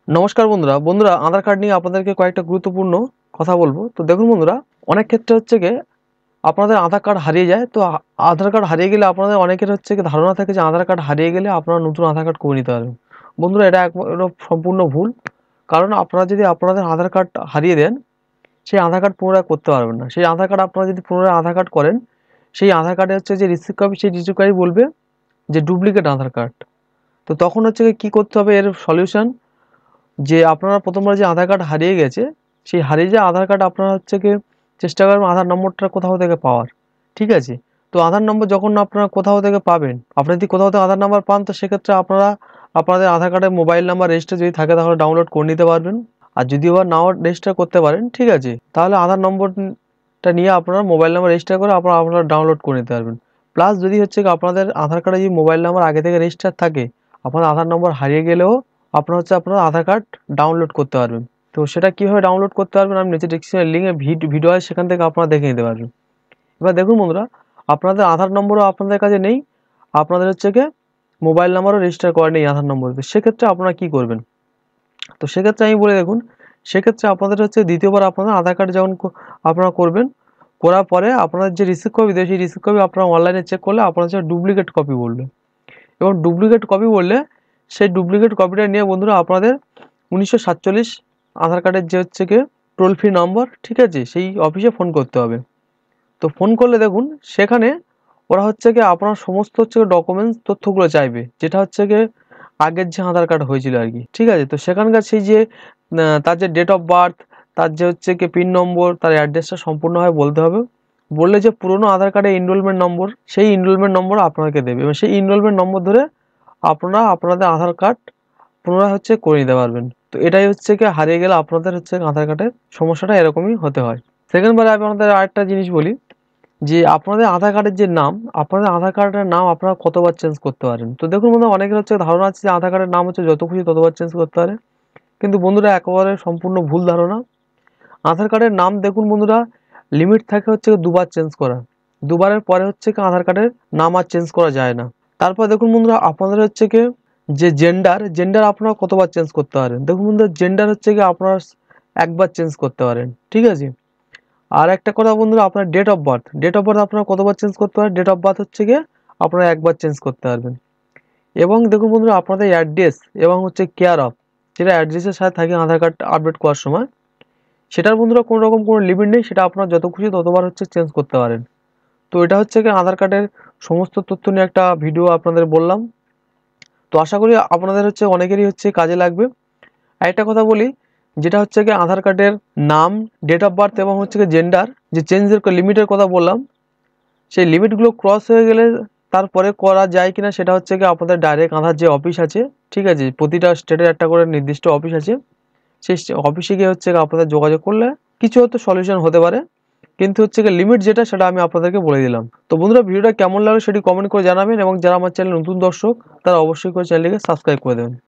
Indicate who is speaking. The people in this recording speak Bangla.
Speaker 1: নমস্কার বন্ধুরা। আধার কার্ড নিয়ে আপনাদেরকে কয়েকটা গুরুত্বপূর্ণ কথা বলবো। তো দেখুন বন্ধুরা, অনেক ক্ষেত্রে হচ্ছে গিয়ে আপনাদের আধার কার্ড হারিয়ে যায়। তো আধার কার্ড হারিয়ে গেলে আপনাদের অনেকের হচ্ছে গিয়ে ধারণা থাকে যে আধার কার্ড হারিয়ে গেলে আপনারা নতুন আধার কার্ড করে নিতে পারবেন। বন্ধুরা, এটা একবারে সম্পূর্ণ ভুল। কারণ আপনারা যদি আপনাদের আধার কার্ড হারিয়ে দেন, সেই আধার কার্ড পুনরায় করতে পারবেন না। সেই আধার কার্ড আপনারা যদি পুনরায় আধার কার্ড করেন, সেই আধার কার্ডে হচ্ছে যে রিসিভ কপি, সেই রিসিভ কপি বলবে যে ডুপ্লিকেট আধার কার্ড। তো তখন হচ্ছে গিয়ে কী করতে হবে, এর সলিউশন যে আপনারা প্রথমবার যে আধার কার্ড হারিয়ে গেছে, সেই হারিয়ে যাওয়া আধার কার্ড আপনারা হচ্ছে গিয়ে চেষ্টা করবেন আধার নম্বরটা কোথাও থেকে পাওয়ার। ঠিক আছে? তো আধার নম্বর যখন আপনারা কোথাও থেকে পাবেন, আপনি যদি কোথাও থেকে আধার নাম্বার পান, তো সেক্ষেত্রে আপনারা আপনাদের আধার কার্ডের মোবাইল নাম্বার রেজিস্টার যদি থাকে তাহলে ডাউনলোড করে নিতে পারবেন। আর যদি আবার নাও রেজিস্টার করতে পারেন, ঠিক আছে, তাহলে আধার নম্বরটা নিয়ে আপনারা মোবাইল নাম্বার রেজিস্টার করে আপনারা ডাউনলোড করে নিতে পারবেন। প্লাস যদি হচ্ছে আপনাদের আধার কার্ডে যদি মোবাইল নাম্বার আগে থেকে রেজিস্টার থাকে, আপনার আধার নম্বর হারিয়ে গেলেও আপনার হচ্ছে আপনার আধার কার্ড ডাউনলোড করতে পারবেন। তো সেটা কীভাবে ডাউনলোড করতে পারবেন, আমি নিচে ডেসক্রিপশনে লিঙ্কে ভিডিও আছে, সেখান থেকে আপনারা দেখে নিতে পারবেন। এবার দেখুন বন্ধুরা, আপনাদের আধার নম্বরও আপনাদের কাছে নেই, আপনাদের হচ্ছে গিয়ে মোবাইল নাম্বারও রেজিস্টার করা নেই আধার নম্বর। তো সেক্ষেত্রে আপনারা কী করবেন? তো সেক্ষেত্রে আমি বলে দেখুন, সেক্ষেত্রে আপনাদের হচ্ছে দ্বিতীয়বার আপনাদের আধার কার্ড যখন আপনারা করবেন, করার পরে আপনাদের যে রিসিভ কপি দেয়, সেই রিসিভ কপি আপনারা অনলাইনে চেক করলে আপনার হচ্ছে ডুপ্লিকেট কপি বলবে। এবং ডুপ্লিকেট কপি বললে সেই ডুপ্লিকেট কপিটা নিয়ে বন্ধুরা আপনাদের 1947 আধার কার্ডের যে হচ্ছে গিয়ে টোল ফ্রি নম্বর, ঠিক আছে, সেই অফিসে ফোন করতে হবে। তো ফোন করলে দেখুন সেখানে ওরা হচ্ছে গিয়ে আপনার সমস্ত হচ্ছে ডকুমেন্টস তথ্যগুলো চাইবে, যেটা হচ্ছে গিয়ে আগের যে আধার কার্ড হয়েছিল আর কি। ঠিক আছে? তো সেখানকার সেই যে তার যে ডেট অফ বার্থ, তার যে হচ্ছে কি পিন নম্বর, তার অ্যাড্রেসটা সম্পূর্ণভাবে বলতে হবে। বললে যে পুরনো আধার কার্ডের এনরোলমেন্ট নম্বর, সেই এনরোলমেন্ট নম্বর আপনাকে দেবে এবং সেই এনরোলমেন্ট নম্বর ধরে আপনারা আপনাদের আধার কার্ড পুনরায় হচ্ছে করে নিতে পারবেন। তো এটাই হচ্ছে কি, হারিয়ে গেলে আপনাদের হচ্ছে আধার কার্ডের সমস্যাটা এরকমই হতে হয়। সেকেন্ডবারে আমি আপনাদের আরেকটা জিনিস বলি, যে আপনাদের আধার কার্ডের যে নাম, আপনাদের আধার কার্ডের নাম আপনারা কতবার চেঞ্জ করতে পারেন। তো দেখুন বন্ধুরা, অনেকের হচ্ছে ধারণা আছে যে আধার কার্ডের নাম হচ্ছে যত খুশি ততবার চেঞ্জ করতে পারে। কিন্তু বন্ধুরা, একেবারে সম্পূর্ণ ভুল ধারণা। আধার কার্ডের নাম দেখুন বন্ধুরা, লিমিট থাকে হচ্ছে দুবার চেঞ্জ করা। দুবারের পরে হচ্ছে কি আধার কার্ডের নাম আর চেঞ্জ করা যায় না। তারপর দেখুন বন্ধুরা, আপনাদের হচ্ছে কি যে জেন্ডার আপনারা কতবার চেঞ্জ করতে পারেন। দেখুন বন্ধুরা, জেন্ডার হচ্ছে কি আপনারা একবার চেঞ্জ করতে পারেন। ঠিক আছে? আর একটা কথা বন্ধুরা, আপনার ডেট অফ বার্থ আপনারা কতবার চেঞ্জ করতে পারেন। ডেট অফ বার্থ হচ্ছে গিয়ে আপনারা একবার চেঞ্জ করতে পারবেন। এবং দেখুন বন্ধুরা, আপনাদের অ্যাড্রেস এবং হচ্ছে কেয়ার অফ, যেটা অ্যাড্রেসের সাথে থাকে আধার কার্ড আপডেট করার সময়, সেটার বন্ধুরা কোনো রকম কোনো লিমিট নেই, সেটা আপনারা যত খুশি ততবার হচ্ছে চেঞ্জ করতে পারেন। তো এটা হচ্ছে কি আধার কার্ডের সমস্ত তথ্য নিয়ে একটা ভিডিও আপনাদের বললাম। তো আশা করি আপনাদের হচ্ছে অনেকেরই হচ্ছে কাজে লাগবে। আরেকটা কথা বলি, যেটা হচ্ছে কি আধার কার্ডের নাম, ডেট অফ বার্থ এবং হচ্ছে কি জেন্ডার যে চেঞ্জের লিমিটের কথা বললাম, সেই লিমিটগুলো ক্রস হয়ে গেলে তারপরে করা যায় কিনা সেটা হচ্ছে কি আপনাদের ডাইরেক্ট আধার যে অফিস আছে, ঠিক আছে, প্রতিটা স্টেটের একটা করে নির্দিষ্ট অফিস আছে, সেই অফিসে গিয়ে হচ্ছে আপনাদের যোগাযোগ করলে কিছু হয়তো সলিউশন হতে পারে। কিন্তু হচ্ছে কি লিমিট যেটা, সেটা আমি আপনাদেরকে বলে দিলাম। তো বন্ধুরা, ভিডিওটা কেমন লাগলো সেটি কমেন্ট করে জানাবেন এবং যারা আমার চ্যানেল নতুন দর্শক, তারা অবশ্যই করে চ্যানেলটিকে সাবস্ক্রাইব করে দেবেন।